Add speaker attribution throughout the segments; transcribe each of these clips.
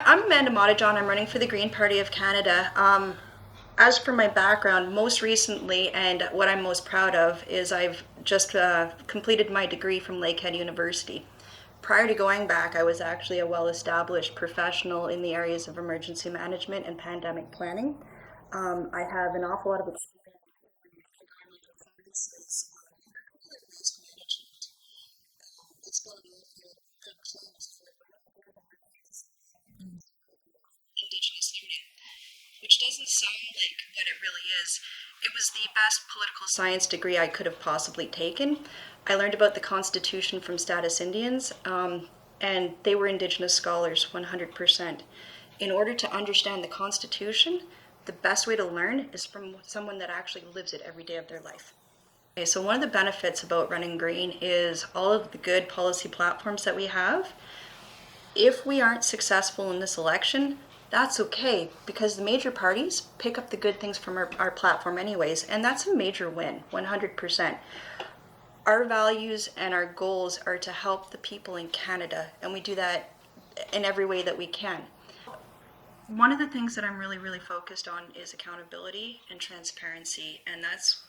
Speaker 1: I'm Amanda Moddejonge. I'm running for the Green Party of Canada. As for my background, most recently, and what I'm most proud of, is I've just completed my degree from Lakehead University. Prior to going back, I was actually a well-established professional in the areas of emergency management and pandemic planning. I have an awful lot of experience in environmental services, waste management, as well as Indigenous community, which doesn't sound like what it really is. It was the best political science degree I could have possibly taken. I learned about the Constitution from Status Indians, and they were Indigenous scholars 100%. In order to understand the Constitution, the best way to learn is from someone that actually lives it every day of their life. Okay, so one of the benefits about running green is all of the good policy platforms that we have. If we aren't successful in this election, that's okay, because the major parties pick up the good things from our platform anyways, and that's a major win, 100%. Our values and our goals are to help the people in Canada, and we do that in every way that we can. One of the things that I'm really focused on is accountability and transparency, and that's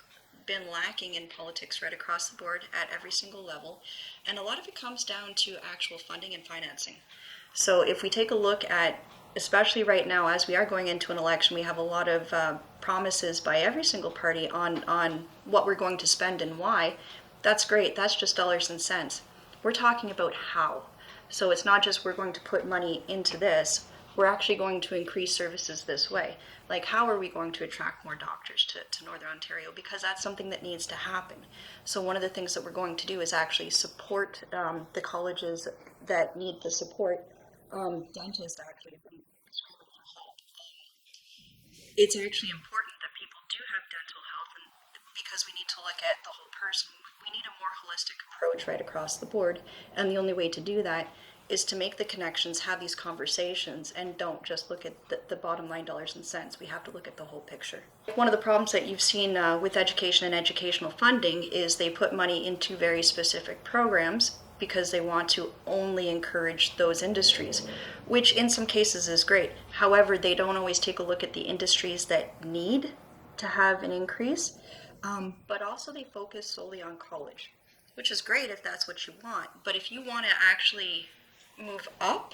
Speaker 1: been lacking in politics right across the board at every single level, and a lot of it comes down to actual funding and financing. So if we take a look at, especially right now, as we are going into an election, we have a lot of promises by every single party on what we're going to spend and why. That's great. That's just dollars and cents. We're talking about how. So it's not just we're going to put money into this. We're actually going to increase services this way. Like, how are we going to attract more doctors to Northern Ontario? Because that's something that needs to happen. So one of the things that we're going to do is actually support the colleges that need the support. Dentists actually. It's actually important that people do have dental health, and because we need to look at the whole person. We need a more holistic approach right across the board, and the only way to do that is to make the connections, have these conversations, and don't just look at the bottom line dollars and cents. We have to look at the whole picture. One of the problems that you've seen with education and educational funding is they put money into very specific programs because they want to only encourage those industries, which in some cases is great. However, they don't always take a look at the industries that need to have an increase, but also they focus solely on college, which is great if that's what you want. But if you want to actually move up,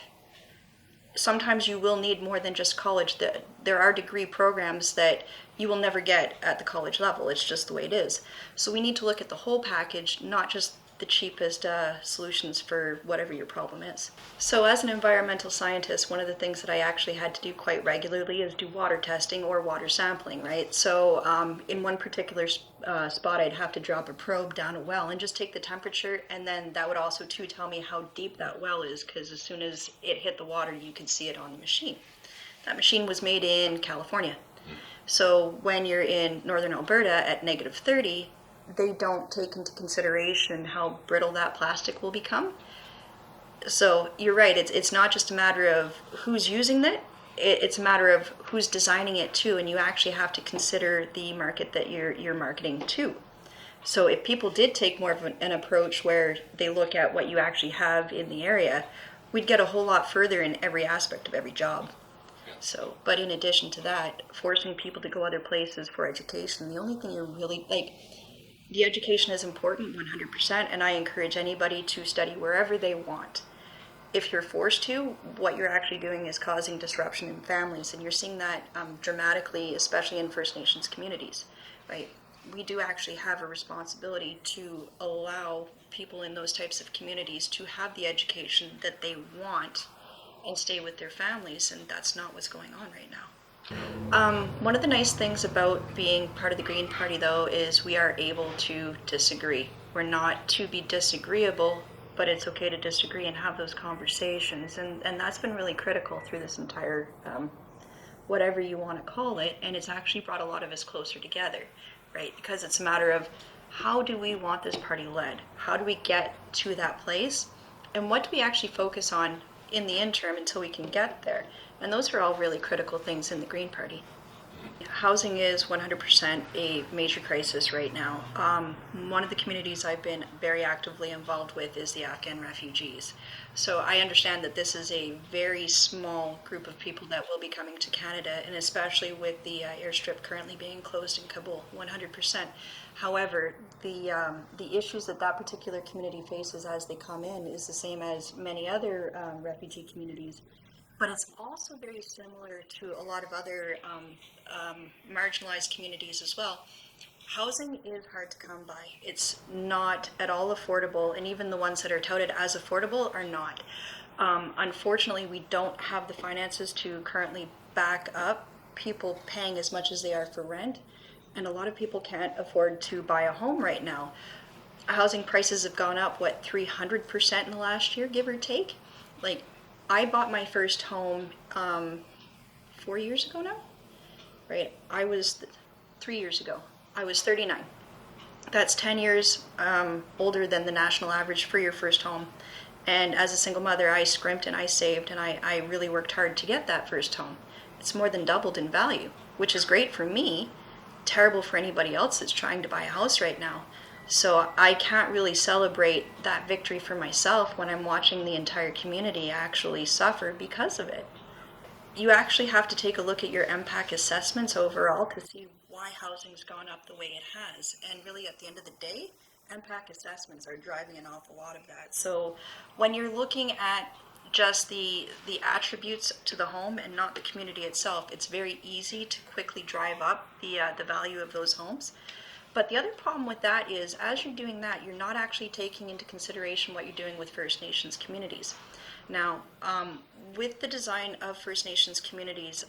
Speaker 1: sometimes you will need more than just college. There are degree programs that you will never get at the college level. It's just the way it is. So we need to look at the whole package, not just the cheapest solutions for whatever your problem is. So as an environmental scientist, one of the things that I actually had to do quite regularly is do water testing or water sampling, right? So in one particular spot, I'd have to drop a probe down a well and just take the temperature, and then that would also too tell me how deep that well is, because as soon as it hit the water, you could see it on the machine. That machine was made in California. So when you're in northern Alberta at -30, they don't take into consideration how brittle that plastic will become. So you're right, it's not just a matter of who's using it, it's a matter of who's designing it too, and you actually have to consider the market that you're marketing to. So if people did take more of an approach where they look at what you actually have in the area, we'd get a whole lot further in every aspect of every job. So, but in addition to that, forcing people to go other places for education, the only thing you're really, like, the education is important 100%, and I encourage anybody to study wherever they want. If you're forced to, what you're actually doing is causing disruption in families, and you're seeing that dramatically, especially in First Nations communities, right? We do actually have a responsibility to allow people in those types of communities to have the education that they want and stay with their families, and that's not what's going on right now. One of the nice things about being part of the Green Party, though, is we are able to disagree. We're not to be disagreeable, but it's okay to disagree and have those conversations. And that's been really critical through this entire, whatever you want to call it. And it's actually brought a lot of us closer together, right? Because it's a matter of how do we want this party led? How do we get to that place? And what do we actually focus on in the interim until we can get there? And those are all really critical things in the Green Party. Housing is 100% a major crisis right now. One of the communities I've been very actively involved with is the Afghan Refugees. So I understand that this is a very small group of people that will be coming to Canada, and especially with the airstrip currently being closed in Kabul, 100%. However, the issues that that particular community faces as they come in is the same as many other refugee communities. But it's also very similar to a lot of other marginalized communities as well. Housing is hard to come by. It's not at all affordable, and even the ones that are touted as affordable are not. Unfortunately, we don't have the finances to currently back up people paying as much as they are for rent, and a lot of people can't afford to buy a home right now. Housing prices have gone up, what, 300% in the last year, give or take? Like, I bought my first home 4 years ago now, right? I was 3 years ago. I was 39. That's 10 years older than the national average for your first home. And as a single mother, I scrimped and I saved and I really worked hard to get that first home. It's more than doubled in value, which is great for me, terrible for anybody else that's trying to buy a house right now. So I can't really celebrate that victory for myself when I'm watching the entire community actually suffer because of it. You actually have to take a look at your MPAC assessments overall to see why housing's gone up the way it has. And really, at the end of the day, MPAC assessments are driving an awful lot of that. So when you're looking at just the attributes to the home and not the community itself, it's very easy to quickly drive up the value of those homes. But the other problem with that is, as you're doing that, you're not actually taking into consideration what you're doing with First Nations communities. Now, with the design of First Nations communities,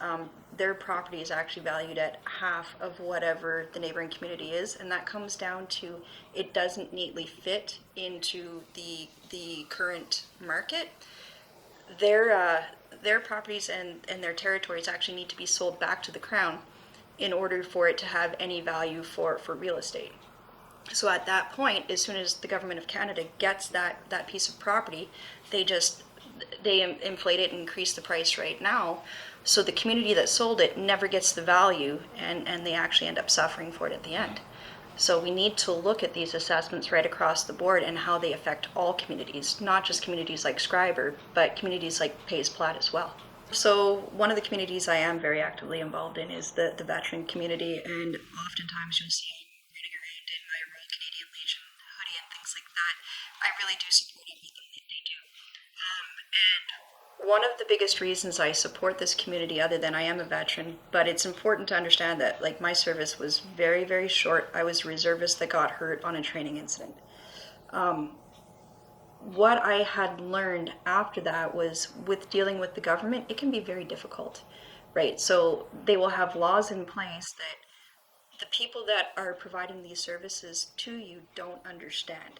Speaker 1: their property is actually valued at half of whatever the neighboring community is, and that comes down to it doesn't neatly fit into the current market. Their properties and their territories actually need to be sold back to the Crown in order for it to have any value for real estate. So at that point, as soon as the government of Canada gets that piece of property, they inflate it and increase the price right now. So the community that sold it never gets the value, and they actually end up suffering for it at the end. So we need to look at these assessments right across the board and how they affect all communities, not just communities like Schreiber, but communities like Pays Plat as well. So one of the communities I am very actively involved in is the veteran community, and oftentimes you'll see me running around in my Royal Canadian Legion hoodie and things like that. I really do support everything that they do. And one of the biggest reasons I support this community, other than I am a veteran, but it's important to understand that like my service was very, very short. I was a reservist that got hurt on a training incident. What I had learned after that was with dealing with the government, it can be very difficult, right? So they will have laws in place that the people that are providing these services to you don't understand,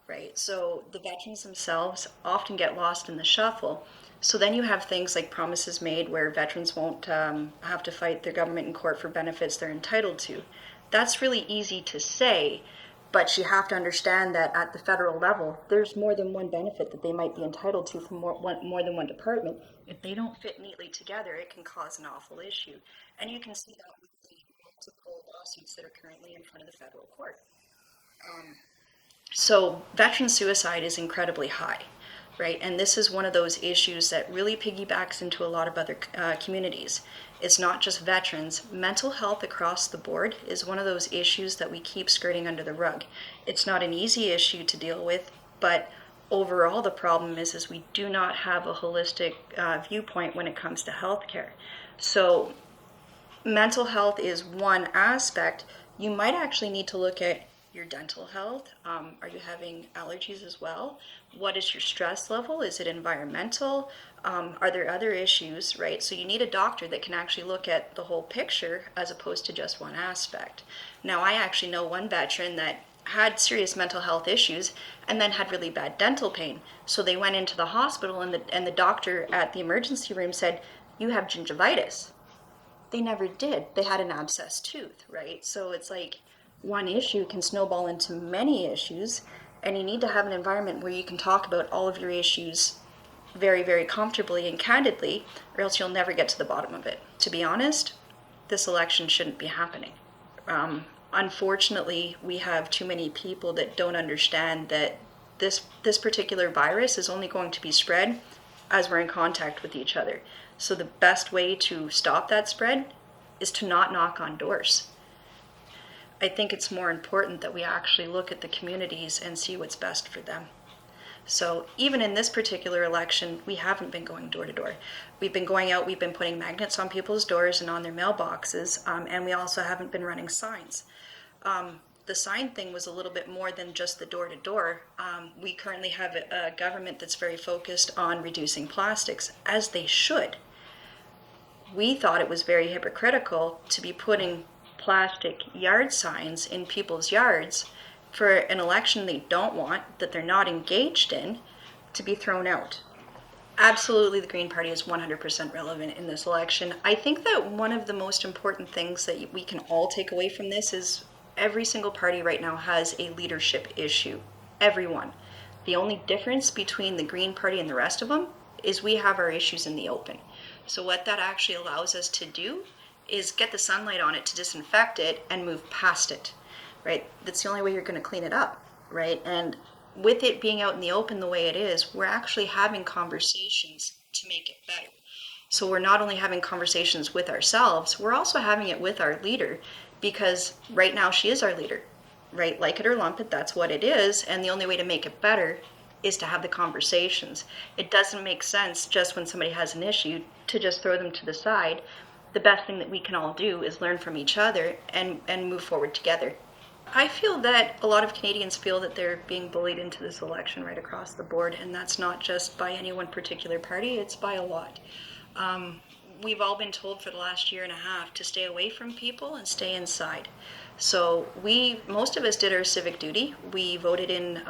Speaker 1: right? So the veterans themselves often get lost in the shuffle. So then you have things like promises made where veterans won't have to fight their government in court for benefits they're entitled to. That's really easy to say, but you have to understand that at the federal level, there's more than one benefit that they might be entitled to from more than one department. If they don't fit neatly together, it can cause an awful issue. And you can see that with the multiple lawsuits that are currently in front of the federal court. So veteran suicide is incredibly high, right? And this is one of those issues that really piggybacks into a lot of other communities. It's not just veterans. Mental health across the board is one of those issues that we keep skirting under the rug. It's not an easy issue to deal with, but overall the problem is we do not have a holistic viewpoint when it comes to healthcare. So mental health is one aspect. You might actually need to look at your dental health. Are you having allergies as well? What is your stress level? Is it environmental? Are there other issues, right? So you need a doctor that can actually look at the whole picture as opposed to just one aspect. Now, I actually know one veteran that had serious mental health issues and then had really bad dental pain. So they went into the hospital and the doctor at the emergency room said, "You have gingivitis." They never did. They had an abscessed tooth, right? So it's like one issue can snowball into many issues, and you need to have an environment where you can talk about all of your issues very, very comfortably and candidly, or else you'll never get to the bottom of it. To be honest, this election shouldn't be happening. Unfortunately, we have too many people that don't understand that this particular virus is only going to be spread as we're in contact with each other. So the best way to stop that spread is to not knock on doors. I think it's more important that we actually look at the communities and see what's best for them. So even in this particular election, we haven't been going door to door. We've been going out, we've been putting magnets on people's doors and on their mailboxes, and we also haven't been running signs. The sign thing was a little bit more than just the door to door. We currently have a government that's very focused on reducing plastics, as they should. We thought it was very hypocritical to be putting plastic yard signs in people's yards for an election they don't want, that they're not engaged in, to be thrown out. Absolutely, the Green Party is 100% relevant in this election. I think that one of the most important things that we can all take away from this is every single party right now has a leadership issue. Everyone. The only difference between the Green Party and the rest of them is we have our issues in the open. So what that actually allows us to do is get the sunlight on it to disinfect it and move past it. Right? That's the only way you're going to clean it up, right? And with it being out in the open the way it is, we're actually having conversations to make it better. So we're not only having conversations with ourselves, we're also having it with our leader, because right now she is our leader, right? Like it or lump it, that's what it is. And the only way to make it better is to have the conversations. It doesn't make sense just when somebody has an issue to just throw them to the side. The best thing that we can all do is learn from each other and move forward together. I feel that a lot of Canadians feel that they're being bullied into this election right across the board, and that's not just by any one particular party, it's by a lot. We've all been told for the last year and a half to stay away from people and stay inside. So most of us did our civic duty. We voted in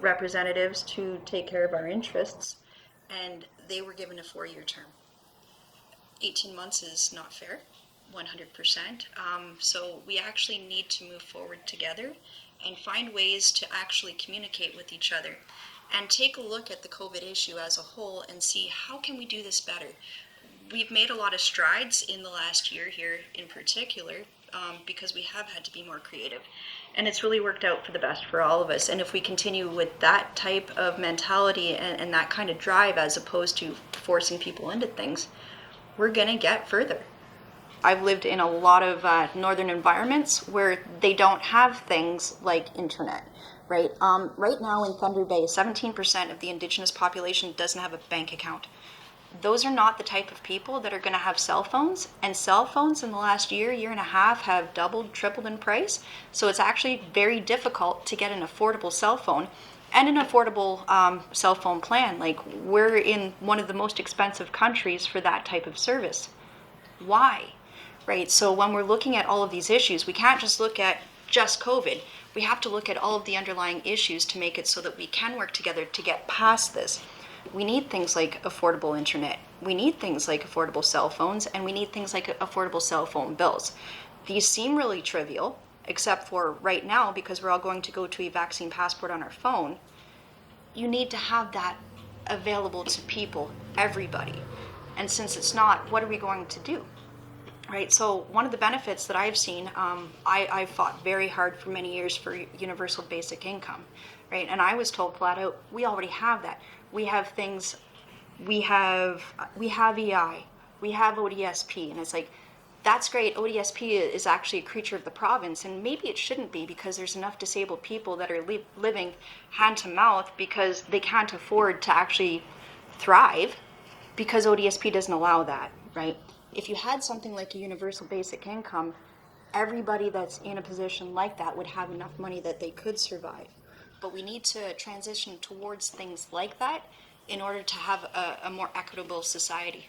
Speaker 1: representatives to take care of our interests, and they were given a 4-year term. 18 months is not fair. 100%. So we actually need to move forward together and find ways to actually communicate with each other and take a look at the COVID issue as a whole and see how can we do this better. We've made a lot of strides in the last year here in particular because we have had to be more creative, and it's really worked out for the best for all of us. And if we continue with that type of mentality and that kind of drive as opposed to forcing people into things, we're going to get further. I've lived in a lot of northern environments where they don't have things like internet, right? Right now in Thunder Bay, 17% of the Indigenous population doesn't have a bank account. Those are not the type of people that are going to have cell phones, and cell phones in the last year and a half have doubled, tripled in price. So it's actually very difficult to get an affordable cell phone and an affordable cell phone plan. Like, we're in one of the most expensive countries for that type of service. Why? Right? So when we're looking at all of these issues, we can't just look at just COVID. We have to look at all of the underlying issues to make it so that we can work together to get past this. We need things like affordable internet. We need things like affordable cell phones, and we need things like affordable cell phone bills. These seem really trivial, except for right now, because we're all going to go to a vaccine passport on our phone. You need to have that available to people, everybody. And since it's not, what are we going to do? Right, so one of the benefits that I've seen, I've fought very hard for many years for universal basic income, right? And I was told flat out, we already have that. We have things, we have EI, we have ODSP, and it's like, that's great. ODSP is actually a creature of the province, and maybe it shouldn't be, because there's enough disabled people that are living hand to mouth because they can't afford to actually thrive, because ODSP doesn't allow that, right? If you had something like a universal basic income, everybody that's in a position like that would have enough money that they could survive. But we need to transition towards things like that in order to have a more equitable society.